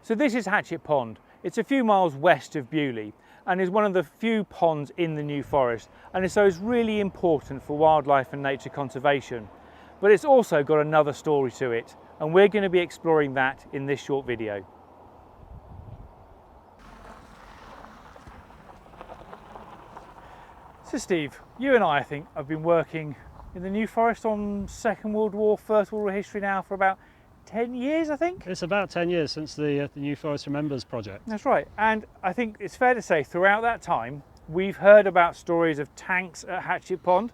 So this is Hatchet Pond. It's a few miles west of Beaulieu and is one of the few ponds in the New Forest, and so it's really important for wildlife and nature conservation. But it's also got another story to it, and we're going to be exploring that in this short video. So Steve, you and I think have been working in the New Forest on Second World War, First World War history now for about 10 years, I think? It's about 10 years since the New Forest Remembers project. That's right, and I think it's fair to say throughout that time we've heard about stories of tanks at Hatchet Pond.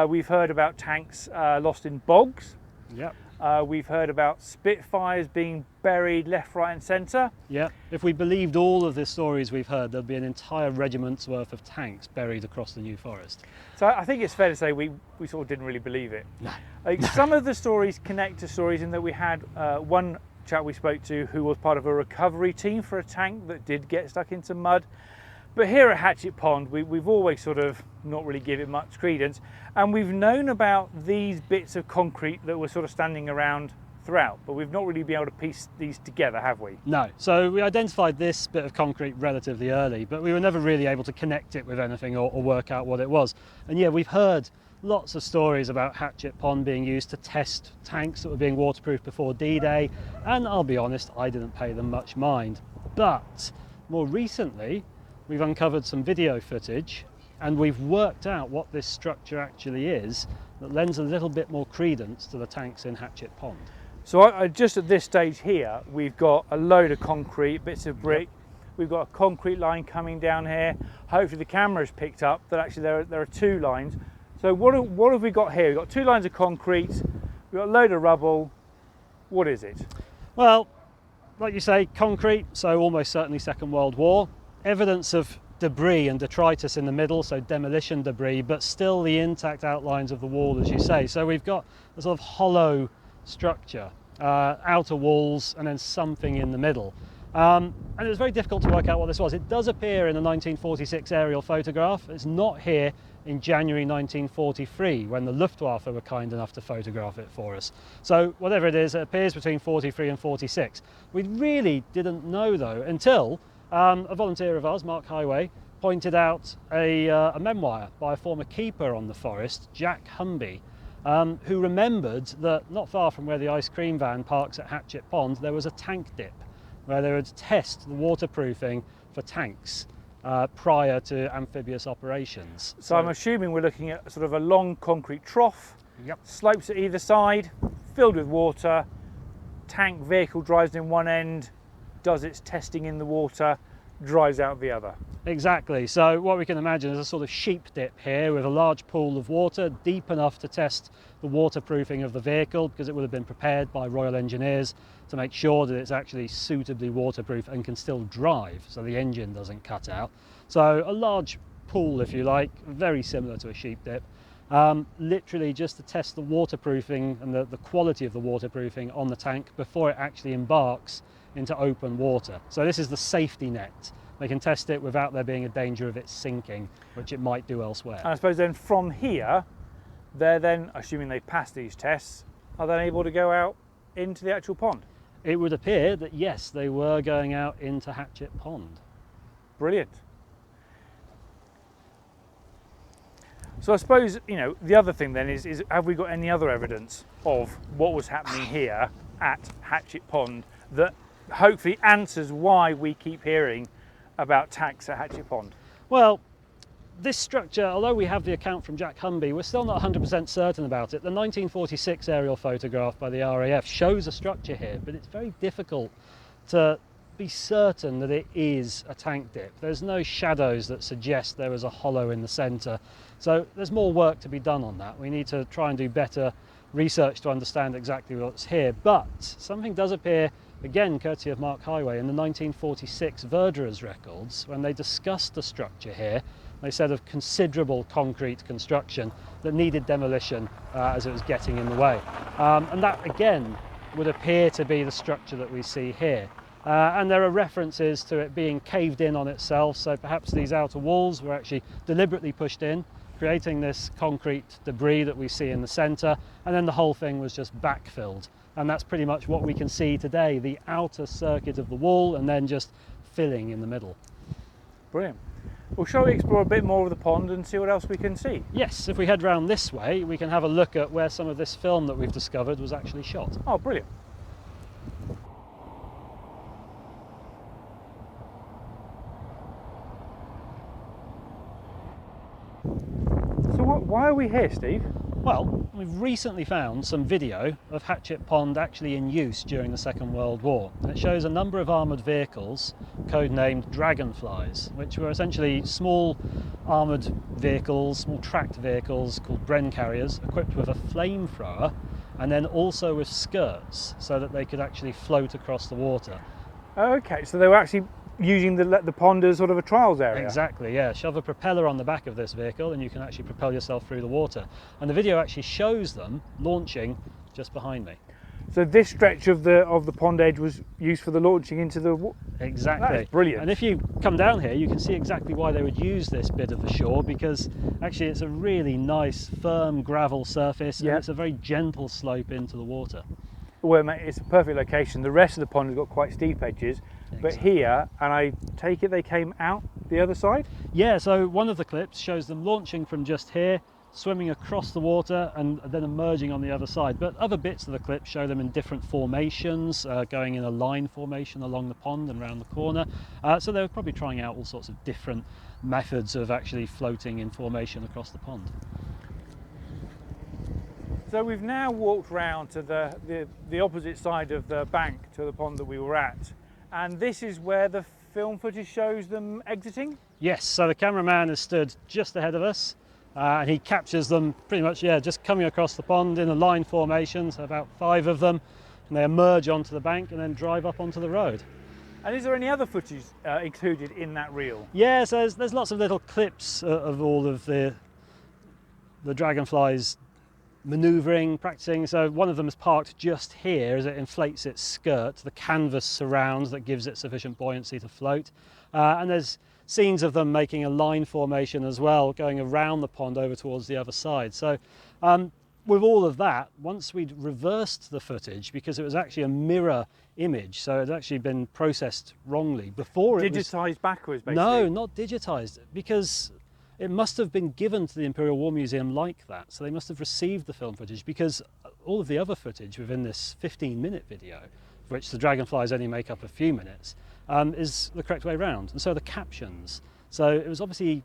We've heard about tanks lost in bogs. Yep. We've heard about Spitfires being buried left, right and centre. Yeah, if we believed all of the stories we've heard, there'd be an entire regiment's worth of tanks buried across the New Forest. So I think it's fair to say we sort of didn't really believe it. No. Some of the stories connect to stories in that we had one chap we spoke to who was part of a recovery team for a tank that did get stuck into mud. But here at Hatchet Pond, we've always sort of not really given it much credence, and we've known about these bits of concrete that were sort of standing around throughout, but we've not really been able to piece these together, have we? No, so we identified this bit of concrete relatively early, but we were never really able to connect it with anything or work out what it was. And yeah, we've heard lots of stories about Hatchet Pond being used to test tanks that were being waterproofed before D-Day, and I'll be honest, I didn't pay them much mind. But more recently, we've uncovered some video footage and we've worked out what this structure actually is that lends a little bit more credence to the tanks in Hatchet Pond. So just at this stage here, we've got a load of concrete, bits of brick. We've got a concrete line coming down here. Hopefully the camera's picked up that actually there are two lines. So what have we got here? We've got two lines of concrete, we've got a load of rubble. What is it? Well, like you say, concrete, so almost certainly Second World War. Evidence of debris and detritus in the middle, so demolition debris, but still the intact outlines of the wall, as you say. So we've got a sort of hollow structure, outer walls, and then something in the middle. And it was very difficult to work out what this was. It does appear in the 1946 aerial photograph. It's not here in January 1943, when the Luftwaffe were kind enough to photograph it for us. So whatever it is, it appears between 43 and 46. We really didn't know, though, until a volunteer of ours, Mark Highway, pointed out a memoir by a former keeper on the forest, Jack Humby, who remembered that not far from where the ice cream van parks at Hatchet Pond, there was a tank dip where they would test the waterproofing for tanks prior to amphibious operations. So I'm assuming we're looking at sort of a long concrete trough, Yep. slopes at either side, filled with water, tank vehicle drives in one end, does its testing in the water, drives out the other. Exactly, so what we can imagine is a sort of sheep dip here with a large pool of water deep enough to test the waterproofing of the vehicle, because it would have been prepared by Royal Engineers to make sure that it's actually suitably waterproof and can still drive, so the engine doesn't cut out. So a large pool, if you like, very similar to a sheep dip, literally just to test the waterproofing and the quality of the waterproofing on the tank before it actually embarks into open water. So this is the safety net. They can test it without there being a danger of it sinking, which it might do elsewhere. And I suppose then from here, they're then, assuming they pass these tests, are then able to go out into the actual pond? It would appear that yes, they were going out into Hatchet Pond. Brilliant. So I suppose, you know, the other thing then is have we got any other evidence of what was happening here at Hatchet Pond that hopefully answers why we keep hearing about tanks at Hatchet Pond? Well, this structure, although we have the account from Jack Humby, we're still not 100% certain about it. The 1946 aerial photograph by the RAF shows a structure here, but it's very difficult to be certain that it is a tank dip. There's no shadows that suggest there was a hollow in the centre. So there's more work to be done on that. We need to try and do better research to understand exactly what's here. But something does appear, again courtesy of Mark Highway, in the 1946 Verderers records, when they discussed the structure here. They said of considerable concrete construction that needed demolition as it was getting in the way. And that again would appear to be the structure that we see here. And there are references to it being caved in on itself, so perhaps these outer walls were actually deliberately pushed in creating this concrete debris that we see in the centre, and then the whole thing was just backfilled. And that's pretty much what we can see today, the outer circuit of the wall and then just filling in the middle. Brilliant. Well, shall we explore a bit more of the pond and see what else we can see? Yes, if we head round this way, we can have a look at where some of this film that we've discovered was actually shot. Oh, brilliant. So why are we here, Steve? Well, we've recently found some video of Hatchet Pond actually in use during the Second World War. It shows a number of armoured vehicles, codenamed Dragonflies, which were essentially small armoured vehicles, small tracked vehicles called Bren Carriers, equipped with a flamethrower and then also with skirts so that they could actually float across the water. Okay, so they were actually using the pond as sort of a trials area. Exactly, yeah. Shove a propeller on the back of this vehicle and you can actually propel yourself through the water. And the video actually shows them launching just behind me. So this stretch of the pond edge was used for the launching into the water? Exactly. That is brilliant. And if you come down here, you can see exactly why they would use this bit of the shore, because actually it's a really nice, firm gravel surface, and it's a very gentle slope into the water. Well, mate, it's a perfect location. The rest of the pond has got quite steep edges, but here, and I take it they came out the other side? Yeah, so one of the clips shows them launching from just here, swimming across the water and then emerging on the other side. But other bits of the clip show them in different formations, going in a line formation along the pond and around the corner. So they were probably trying out all sorts of different methods of actually floating in formation across the pond. So we've now walked round to the opposite side of the bank to the pond that we were at, and this is where the film footage shows them exiting? Yes, so the cameraman has stood just ahead of us, and he captures them pretty much, just coming across the pond in a line formation, so about 5 of them, and they emerge onto the bank and then drive up onto the road. And is there any other footage included in that reel? Yes, there's lots of little clips of all of the Dragonflies manoeuvring, practicing. So one of them is parked just here as it inflates its skirt. The canvas surrounds that gives it sufficient buoyancy to float. And there's scenes of them making a line formation as well, going around the pond over towards the other side. So with all of that, once we'd reversed the footage, because it was actually a mirror image, so it had actually been processed wrongly before. Digitised backwards, basically? No, not digitised, because it must have been given to the Imperial War Museum like that. So they must have received the film footage, because all of the other footage within this 15-minute video, of which the Dragonflies only make up a few minutes, is the correct way around. And so the captions. So it was obviously,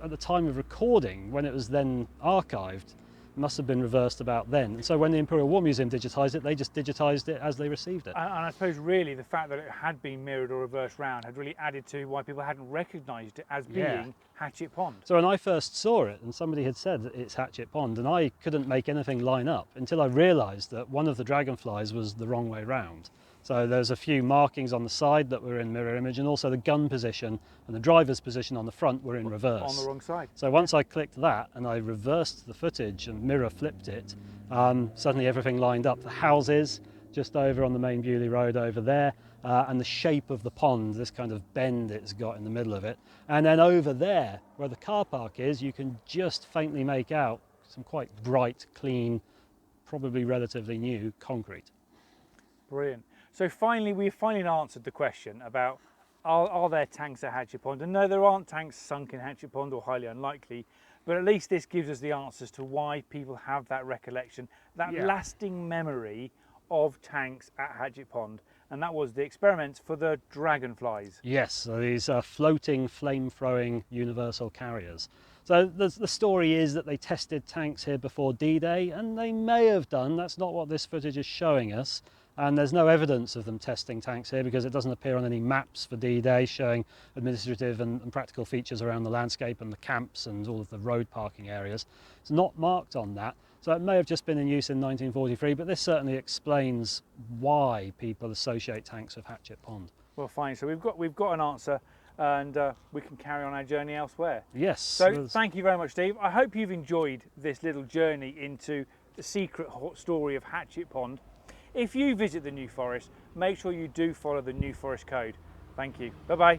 at the time of recording, when it was then archived, must have been reversed about then. And so when the Imperial War Museum digitised it, they just digitised it as they received it. And I suppose really the fact that it had been mirrored or reversed round had really added to why people hadn't recognised it as being Hatchet Pond. So when I first saw it, and somebody had said that it's Hatchet Pond, and I couldn't make anything line up until I realised that one of the Dragonflies was the wrong way round. So there's a few markings on the side that were in mirror image, and also the gun position and the driver's position on the front were in reverse. On the wrong side. So once I clicked that and I reversed the footage and mirror flipped it, suddenly everything lined up. The houses just over on the main Beaulieu Road over there, and the shape of the pond, this kind of bend it's got in the middle of it. And then over there, where the car park is, you can just faintly make out some quite bright, clean, probably relatively new concrete. Brilliant. So finally, we've finally answered the question about are there tanks at Hatchet Pond? And no, there aren't tanks sunk in Hatchet Pond, or highly unlikely, but at least this gives us the answers to why people have that recollection, that lasting memory of tanks at Hatchet Pond. And that was the experiments for the Dragonflies. Yes, so these floating, flame-throwing universal carriers. So the story is that they tested tanks here before D-Day, and they may have done. That's not what this footage is showing us. And there's no evidence of them testing tanks here, because it doesn't appear on any maps for D-Day showing administrative and practical features around the landscape and the camps and all of the road parking areas. It's not marked on that. So it may have just been in use in 1943, but this certainly explains why people associate tanks with Hatchet Pond. Well, fine. So we've got an answer, and we can carry on our journey elsewhere. Yes. So thank you very much, Steve. I hope you've enjoyed this little journey into the secret story of Hatchet Pond. If you visit the New Forest, make sure you do follow the New Forest Code. Thank you. Bye-bye.